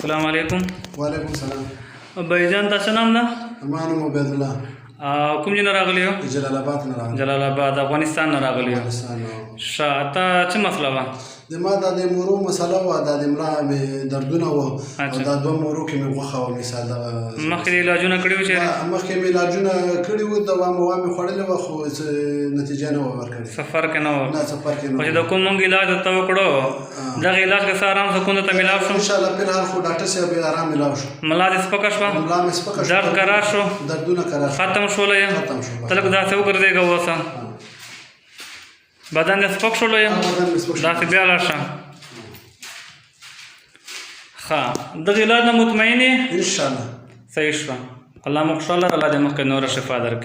السلام علیکم. وعلیکم السلام. بھائی تاسو نام ده؟ زما نوم عبید الله. کوم ځای نه راغلی یو؟ جلال آباد نه راغلی. جلال آباد افغانستان نه راغلی یو. افغانستان. ښه تا څه مسله وه؟ د ما دا د مورو مسله وه، دا د ملا مې دردونه وه او دا دوه مورو کې مې غوښه وه. مثال دغه مخکې یې علاجونه کړي وو چېرې؟ مخکې مې علاجونه کړي وو، دوا مې خوړلې وه، خو څه نتیجه نه وه ورکړې. څه فرق نه و؟ نه څه فرق یې نه و. خو چې د کوم مونږ علاج درته وکړو دغه علاج که څه ارام سکون درته میلاو شو؟ انشاءالله فلحال خو ډاکټر صاحب یې ارام میلاو شو. ملا دې سپکه شوه؟ ملا مې سپکه شوه. درد قرار شو؟ دردونه قرار شو. ختم شوله یې؟ ختم شو. ته لږ داسې وګرځېږه اوسه. بدن دې سپک شوله یې؟ بدن مې سپک شو. داسې بیا لاړ شه. ښه دغه علاج نه مطمئن یې؟ انشاءالله صحیح شوه. الله مو خوشحاله الله دې مخکې نوره شفا درکړي.